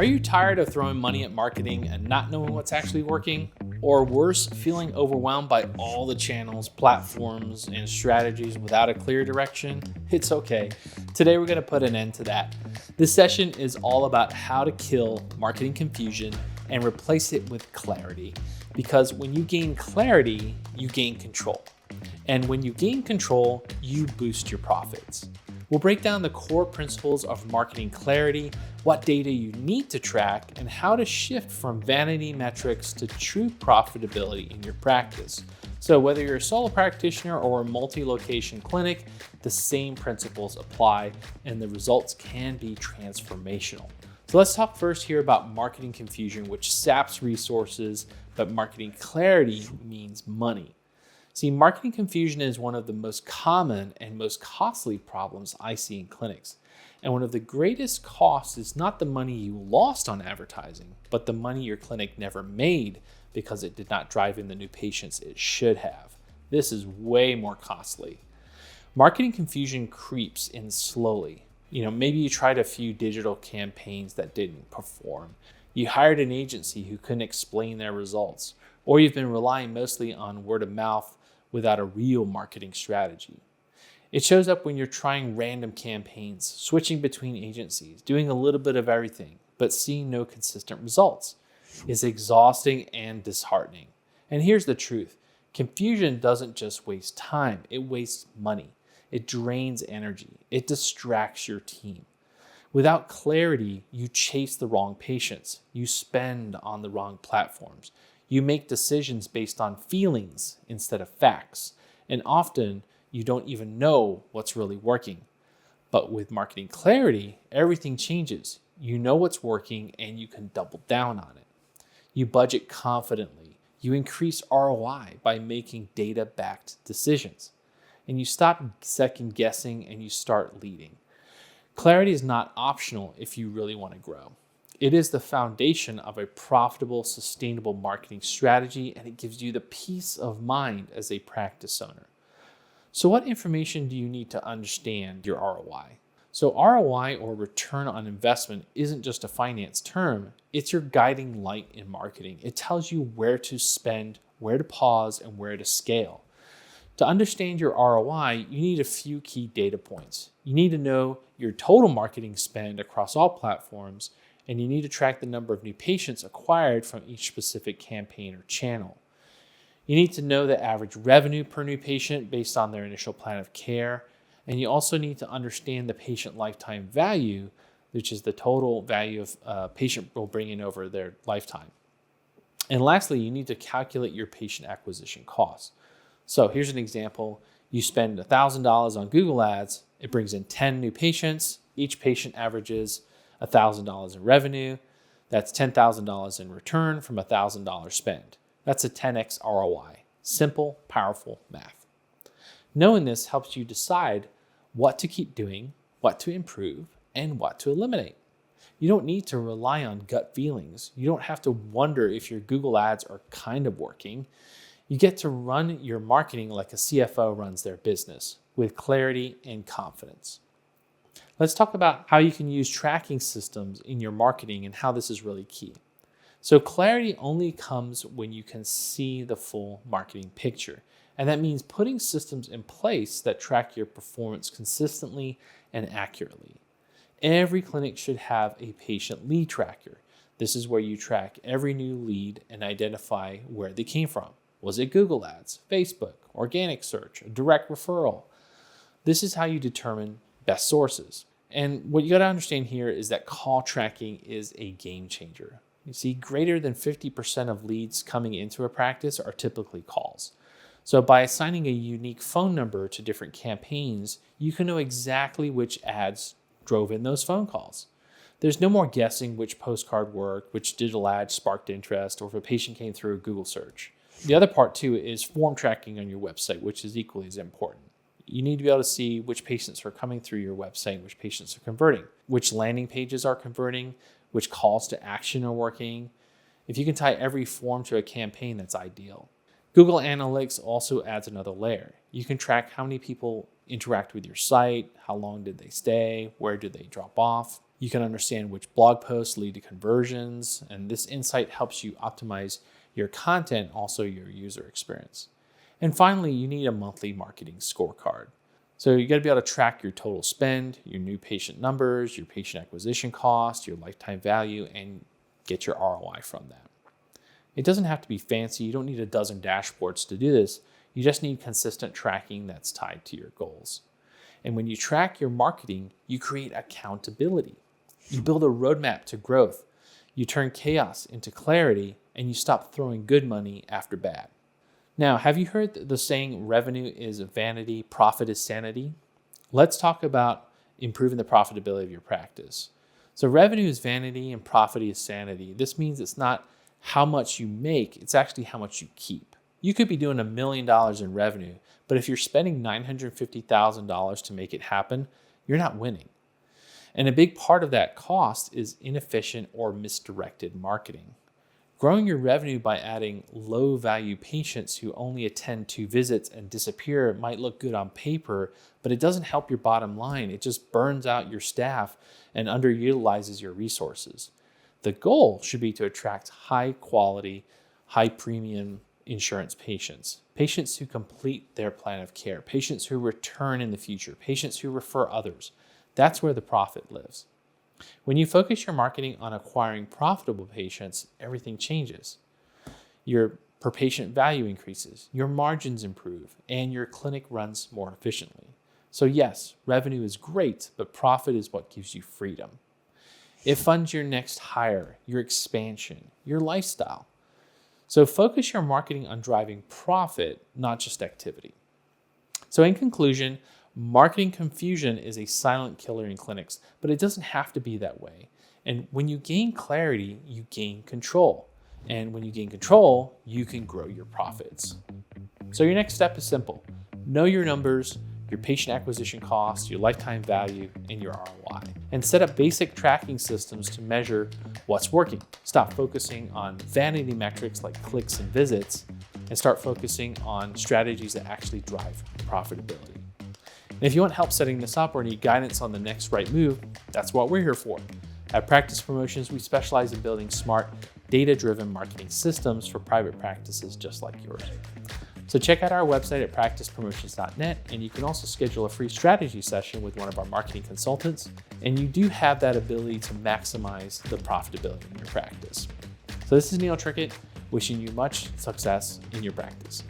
Are you tired of throwing money at marketing and not knowing what's actually working? Or worse, feeling overwhelmed by all the channels, platforms, and strategies without a clear direction? It's okay. Today we're going to put an end to that. This session is all about how to kill marketing confusion and replace it with clarity. Because when you gain clarity, you gain control. And when you gain control, you boost your profits. We'll break down the core principles of marketing clarity, what data you need to track, and how to shift from vanity metrics to true profitability in your practice. So whether you're a solo practitioner or a multi-location clinic, the same principles apply and the results can be transformational. So let's talk first here about marketing confusion, which saps resources, but marketing clarity means money. See, marketing confusion is one of the most common and most costly problems I see in clinics. And one of the greatest costs is not the money you lost on advertising, but the money your clinic never made because it did not drive in the new patients it should have. This is way more costly. Marketing confusion creeps in slowly. Maybe you tried a few digital campaigns that didn't perform. You hired an agency who couldn't explain their results, or you've been relying mostly on word of mouth without a real marketing strategy. It shows up when you're trying random campaigns, switching between agencies, doing a little bit of everything, but seeing no consistent results. It's exhausting and disheartening. And here's the truth. Confusion doesn't just waste time, it wastes money. It drains energy. It distracts your team. Without clarity, you chase the wrong patients. You spend on the wrong platforms. You make decisions based on feelings instead of facts. And often, you don't even know what's really working. But with marketing clarity, everything changes. You know what's working and you can double down on it. You budget confidently. You increase ROI by making data-backed decisions. And you stop second guessing and you start leading. Clarity is not optional if you really want to grow. It is the foundation of a profitable, sustainable marketing strategy, and it gives you the peace of mind as a practice owner. So what information do you need to understand your ROI? So ROI, or return on investment, isn't just a finance term. It's your guiding light in marketing. It tells you where to spend, where to pause, and where to scale. To understand your ROI, you need a few key data points. You need to know your total marketing spend across all platforms, and you need to track the number of new patients acquired from each specific campaign or channel. You need to know the average revenue per new patient based on their initial plan of care, and you also need to understand the patient lifetime value, which is the total value of a patient will bring in over their lifetime. And lastly, you need to calculate your patient acquisition costs. So here's an example. You spend $1,000 on Google Ads. It brings in 10 new patients. Each patient averages $1,000 in revenue. That's $10,000 in return from $1,000 spend. That's a 10x ROI. Simple, powerful math. Knowing this helps you decide what to keep doing, what to improve, and what to eliminate. You don't need to rely on gut feelings. You don't have to wonder if your Google Ads are kind of working. You get to run your marketing like a CFO runs their business, with clarity and confidence. Let's talk about how you can use tracking systems in your marketing and how this is really key. So clarity only comes when you can see the full marketing picture. And that means putting systems in place that track your performance consistently and accurately. Every clinic should have a patient lead tracker. This is where you track every new lead and identify where they came from. Was it Google Ads, Facebook, organic search, a direct referral? This is how you determine best sources. And what you got to understand here is that call tracking is a game changer. You see, greater than 50% of leads coming into a practice are typically calls. So by assigning a unique phone number to different campaigns, you can know exactly which ads drove in those phone calls. There's no more guessing which postcard worked, which digital ad sparked interest, or if a patient came through a Google search. The other part too is form tracking on your website, which is equally as important. You need to be able to see which patients are coming through your website, which patients are converting, which landing pages are converting, which calls to action are working. If you can tie every form to a campaign, that's ideal. Google Analytics also adds another layer. You can track how many people interact with your site, how long did they stay, where did they drop off. You can understand which blog posts lead to conversions, and this insight helps you optimize your content, also your user experience. And finally, you need a monthly marketing scorecard. So you got to be able to track your total spend, your new patient numbers, your patient acquisition cost, your lifetime value, and get your ROI from that. It doesn't have to be fancy. You don't need a dozen dashboards to do this. You just need consistent tracking that's tied to your goals. And when you track your marketing, you create accountability. You build a roadmap to growth. You turn chaos into clarity, and you stop throwing good money after bad. Now, have you heard the saying, revenue is vanity, profit is sanity? Let's talk about improving the profitability of your practice. So revenue is vanity and profit is sanity. This means it's not how much you make, it's actually how much you keep. You could be doing $1 million in revenue, but if you're spending $950,000 to make it happen, you're not winning. And a big part of that cost is inefficient or misdirected marketing. Growing your revenue by adding low-value patients who only attend 2 visits and disappear might look good on paper, but it doesn't help your bottom line. It just burns out your staff and underutilizes your resources. The goal should be to attract high-quality, high-premium insurance patients, patients who complete their plan of care, patients who return in the future, patients who refer others. That's where the profit lives. When you focus your marketing on acquiring profitable patients, everything changes. Your per patient value increases, your margins improve, and your clinic runs more efficiently. So yes, revenue is great, but profit is what gives you freedom. It funds your next hire, your expansion, your lifestyle. So focus your marketing on driving profit, not just activity. So in conclusion, marketing confusion is a silent killer in clinics, but it doesn't have to be that way. And when you gain clarity, you gain control. And when you gain control, you can grow your profits. So your next step is simple. Know your numbers, your patient acquisition costs, your lifetime value, and your ROI. And set up basic tracking systems to measure what's working. Stop focusing on vanity metrics like clicks and visits, and start focusing on strategies that actually drive profitability. And if you want help setting this up or need guidance on the next right move, that's what we're here for. At Practice Promotions, we specialize in building smart, data-driven marketing systems for private practices just like yours. So check out our website at practicepromotions.net, and you can also schedule a free strategy session with one of our marketing consultants, and you do have that ability to maximize the profitability in your practice. So this is Neil Trickett, wishing you much success in your practice.